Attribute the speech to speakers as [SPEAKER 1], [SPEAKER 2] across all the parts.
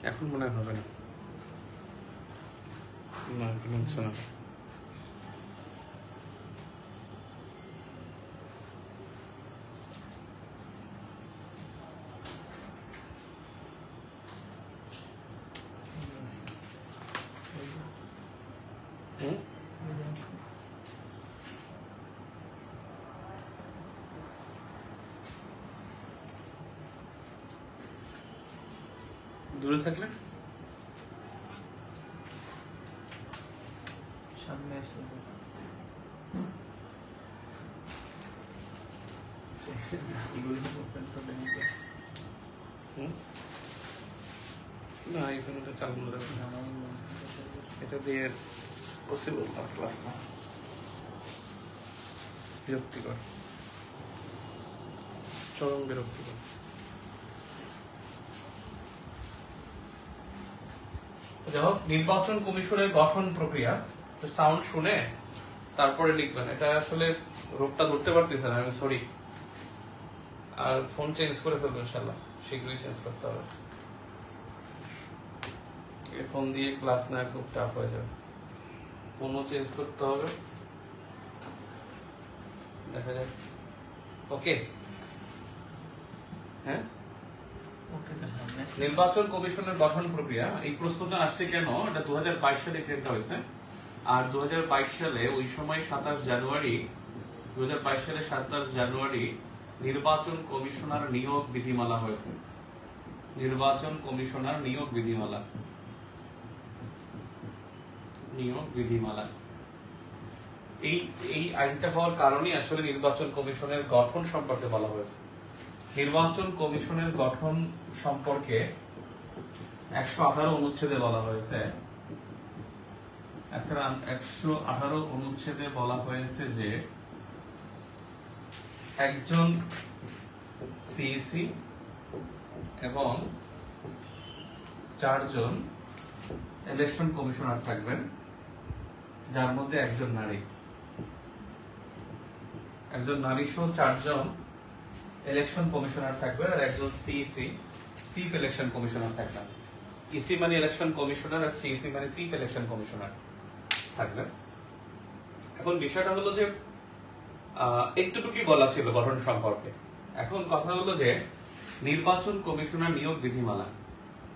[SPEAKER 1] এখন মনে হয় হবে না, না এখন হচ্ছে না। দূরে থাকলে
[SPEAKER 2] সামনে আসলে
[SPEAKER 1] না এখানে তো চালানো যাবে না, এটা দিয়ে পসিবল না ক্লাসটা। বিরক্তিকর, চরম বিরক্তিকর। যাই হোক, নির্বাচন কমিশনের গঠন প্রক্রিয়া সাউন্ড শুনে তারপরে লিখবেন। এটা আসলে রোগটা ধরতে পারতেছে না, আমি সরি। আর ফোন চেঞ্জ করে ফেলবো ইনশাল্লাহ, শীঘ্রই চেঞ্জ করতে হবে। এই ফোন দিয়ে ক্লাস নেওয়া খুব টাফ হয়ে যাবে, ফোনও চেঞ্জ করতে হবে, দেখা যাক। ওকে, হ্যাঁ। নির্বাচন কমিশনের গঠন প্রক্রিয়া, এই প্রশ্নটা আসছে কেন, এটা 2022 সালে ক্রিয়েট হয়েছে। আর 2022 সালে ওই সময় 27 জানুয়ারি 2022 সালে 27 জানুয়ারি নির্বাচন কমিশনার নিয়োগ বিধিমালা হয়েছে। নির্বাচন কমিশনার নিয়োগ বিধিমালা, নিয়োগ বিধিমালা। এই আইনটা হওয়ার কারণে আসলে নির্বাচন কমিশনের গঠন সম্পর্কে বলা হয়েছে। নির্বাচন কমিশনের গঠন সম্পর্কে 118 অনুচ্ছেদে বলা হয়েছে। 118 অনুচ্ছেদে বলা হয়েছে যে একজন সিইসি এবং 4 জন ইলেকশন কমিশনার থাকবেন, যার মধ্যে একজন নারী। একজন নারী সহ 4 জন ইলেকশন কমিশনার থাকবে, আর একজন সিইসি চিফ ইলেকশন কমিশনার থাকবে। ইসি মানে ইলেকশন কমিশনার, আর সিইসি মানে চিফ ইলেকশন কমিশনার থাকবে। এখন বিষয়টা হলো যে একটুটুকুই বলা ছিল গঠন সম্পর্কে। এখন কথা হলো যে নির্বাচন কমিশনার নিয়োগ বিধিমালা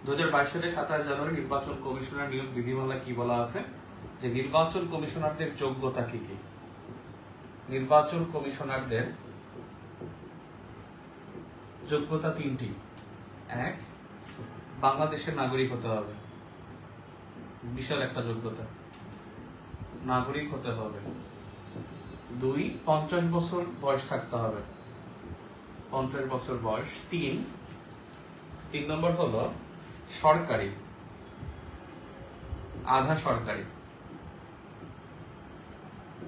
[SPEAKER 1] 2022 সালে 27 জানুয়ারি নির্বাচন কমিশনার নিয়োগ বিধিমালা কি বলা আছে, যে নির্বাচন কমিশনারদের যোগ্যতা কি কি। নির্বাচন কমিশনারদের যোগ্যতা 3টি। 1, বাংলাদেশের নাগরিক হতে হবে, বিশাল একটা যোগ্যতা, নাগরিক হতে হবে। 2, 50 বছর বয়স থাকতে হবে, 50 বছর বয়স। 3 নম্বর হলো সরকারি, আধা সরকারি,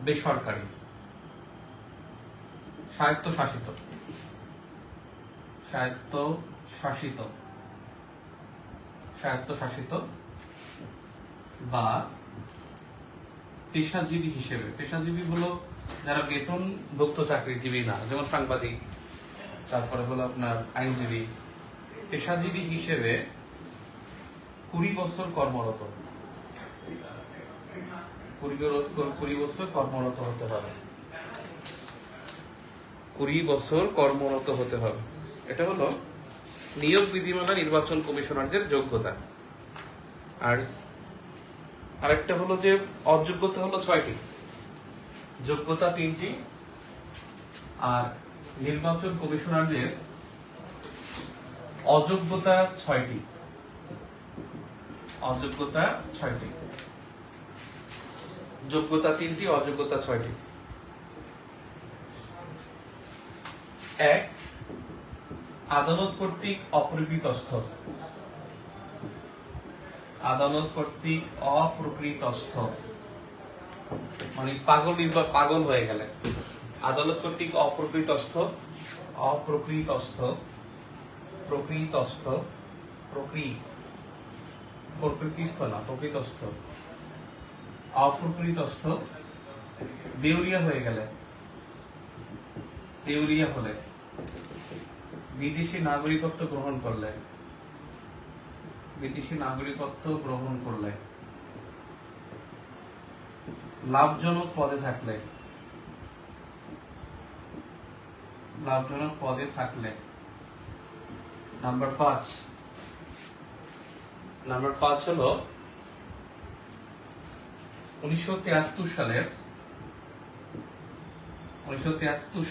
[SPEAKER 1] বেসরকারি, স্বায়ত্তশাসিত, স্বায়ত্তশাসিত, স্বায়ত্তশাসিত বা পেশাজীবী হিসেবে। পেশাজীবী হলো যারা বেতনভুক্ত চাকরিজীবী না, যেমন সাংবাদিক, তারপরে হলো আপনার আইনজীবী। পেশাজীবী হিসেবে 20 বছর কর্মরত, 20 বছর কর্মরত হতে হবে, 20 বছর কর্মরত হতে হবে। এটা হলো নিয়োগ বিধিমালা নির্বাচন কমিশনারদের যোগ্যতা। আর আরেকটা হলো যে অযোগ্যতা হলো 6টি, যোগ্যতা 3টি, আর নির্বাচন কমিশনারদের অযোগ্যতা 6টি, অযোগ্যতা 6টি, যোগ্যতা 3টি, অযোগ্যতা 6টি। 1, আদালত কর্তৃক অপ্রকৃতস্থ, আদালত কর্তৃক অপ্রকৃতস্থ মানে পাগল হয়ে গেলে। আদালত কর্তৃক অপ্রকৃতস্থ, অপ্রকৃতস্থ, প্রকৃতস্থ, প্রকৃতিস্থ না, প্রকৃতস্থ, অপ্রকৃতস্থ। দেউলিয়া হয়ে গেলে, দেউলিয়া হলে, বিদেশি নাগরিকত্ব গ্রহণ করলে, বিদেশি নাগরিকত্ব গ্রহণ করলে, লাভজনক পদে থাকলে, লাভজনক পদে থাকলে। নাম্বার 5 হলো 1973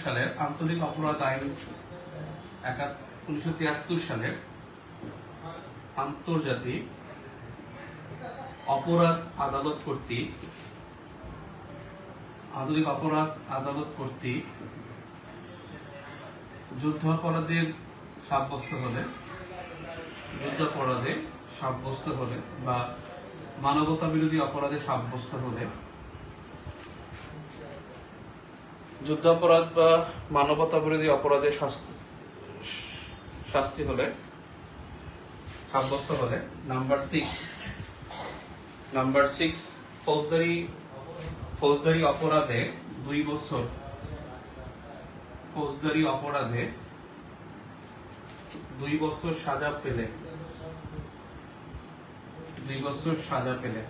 [SPEAKER 1] সালের আন্তর্জাতিক অপরাধ আইন 1973 সালের আন্তর্জাতিক অপরাধ আদালত কর্তৃক যুদ্ধাপরাধে সাব্যস্ত হলে বা মানবতা বিরোধী অপরাধে সাব্যস্ত হলে, যুদ্ধাপরাধ বা মানবতা বিরোধী অপরাধে শাস্তি হলে, সাব্যস্ত হলে। নাম্বার 6 ফৌজদারি অপরাধে 2 বছর, ফৌজদারি অপরাধে 2 বছর সাজা পেলে, 2 বছর সাজা পেলে,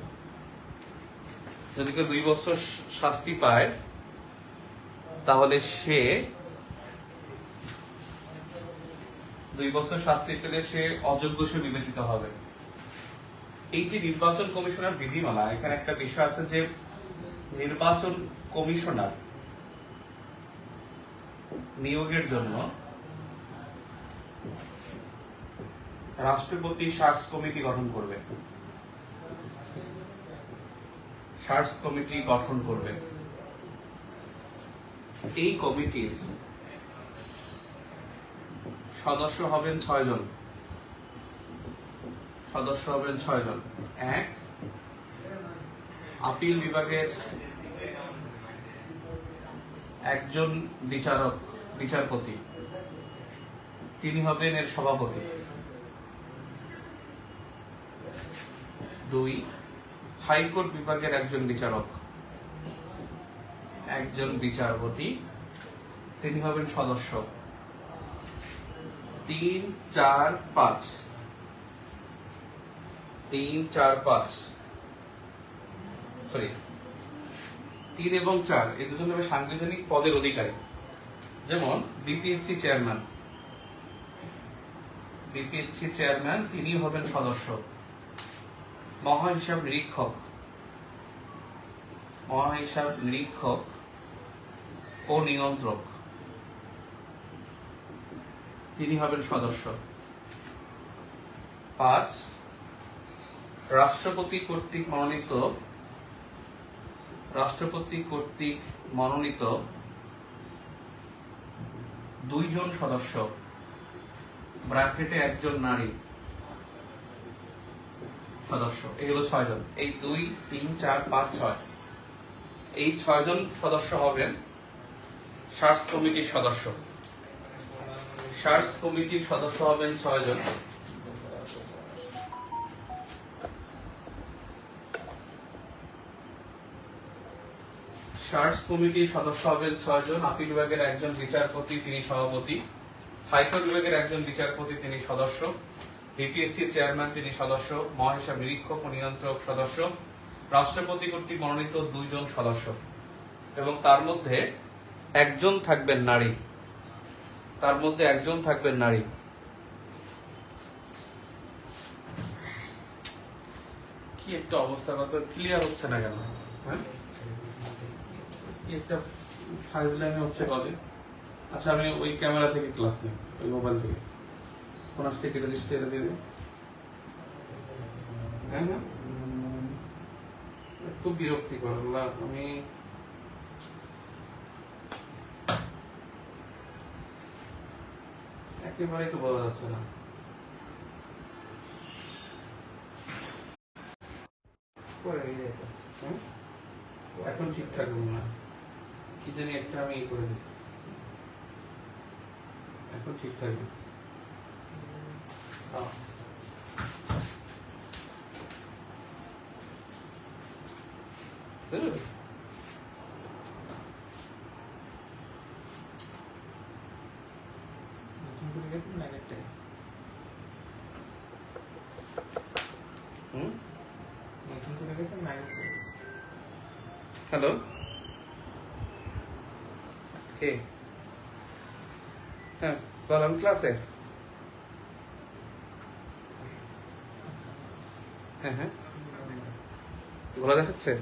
[SPEAKER 1] যদি কেউ 2 বছর শাস্তি পায় তাহলে সে 2 বছর শাস্তি পেলে সে অযোগ্য সে বিবেচিত হবে। এই যে নির্বাচন কমিশনার বিধিমালা, এখানে একটা বিষয় আছে যে নির্বাচন কমিশনার নিয়োগের জন্য রাষ্ট্রপতি সার্চ কমিটি গঠন করবে, এই কমিটির সদস্য হবেন 6 জন। 1 আপিল বিভাগের একজন বিচারপতি, তিনি হবেন এর সভাপতি। 2 হাইকোর্ট বিভাগের একজন বিচারপতি, তিনি হবেন সদস্য। 3, 4, 5 3 এবং 4 এই দুজন হবে সাংবিধানিক পদের অধিকারী। যেমন বিপিএসসি চেয়ারম্যান তিনি হবেন সদস্য। মহাহিসাব নিরীক্ষক ও নিয়ন্ত্রক তিনি হবেন সদস্য। 5 রাষ্ট্রপতি কর্তৃক মনোনীত 2 জন সদস্য, ব্র্যাকেটে 1 জন নারী সদস্য। এই হলো 6 জন। এই 2, 3, 4, 5, 6 এই 6 জন সদস্য হবেন সার্চ কমিটির সদস্য। সার্চ কমিটির সদস্য হবেন 6 জন। সার্চ কমিটির সদস্য হবেন 6 জন। আপিল বিভাগের একজন বিচারপতি, তিনি সভাপতি। হাইকোর্ট বিভাগের একজন বিচারপতি, তিনি সদস্য। বিপিএসসি চেয়ারম্যান, তিনি সদস্য। মহাহিসাব নিরীক্ষক ও নিয়ন্ত্রক সদস্য। রাষ্ট্রপতি কর্তৃক মনোনীত 2 জন সদস্য, এবং তার মধ্যে একজন থাকবেন নারী। কি একটা অবস্থা, কত ক্লিয়ার হচ্ছে না কেন? হ্যাঁ, কি একটা ফাইজলামি হচ্ছে কবে। আচ্ছা, আমি ওই ক্যামেরা থেকে ক্লাস নেই, ওই মোবাইল থেকে কোন আসতে কেটে দিচ্ছি, এটা দিয়ে দিই। হ্যাঁ না, খুব বিরক্তিকর। আমি একেবারে তো বোঝা যাচ্ছে না। এখন ঠিকঠাক মনে হয়, কি জানি একটা আমি করে দিচ্ছি, এখন ঠিক থাকবে। নতুন করে গেছেন না, হ্যালো, কে? হ্যাঁ বল, আমি ক্লাসে। হ্যাঁ হ্যাঁ, ঘোরা দেখাচ্ছে।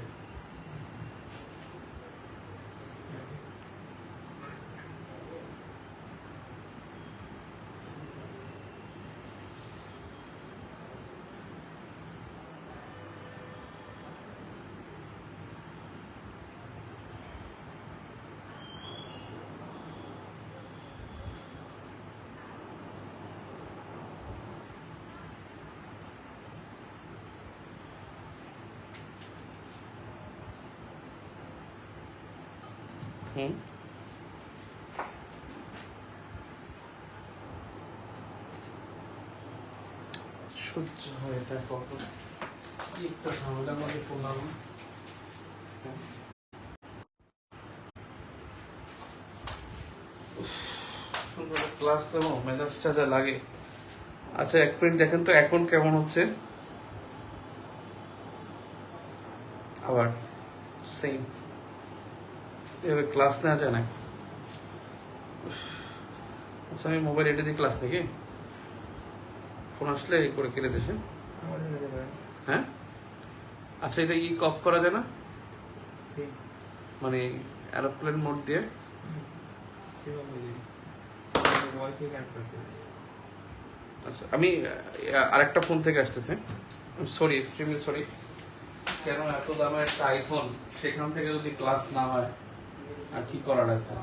[SPEAKER 1] হুম, সহ্য হয় এটা কত কি একটা ঝামেলার মধ্যে পড়লাম। ক্লাস দেবো, মেজাজটা যা লাগে। আচ্ছা এক মিনিট দেখেন তো এখন কেমন হচ্ছে। আবার সেম এভাবে ক্লাস নেওয়া যায় না। আচ্ছা আমি মোবাইল এটা দিয়ে ক্লাস নাকি ফোন আসলে এই করে কেটে দিয়েছে। হ্যাঁ আচ্ছা, এটা অফ করা যায় না, মানে এরোপ্লেন মোড দিয়ে? আচ্ছা আমি আরেকটা ফোন থেকে আসতেছে, সরি, এক্সট্রিমলি সরি। কেন এত দামের একটা আইফোন, সেখান থেকে যদি ক্লাস না হয় আর কি করার আছে।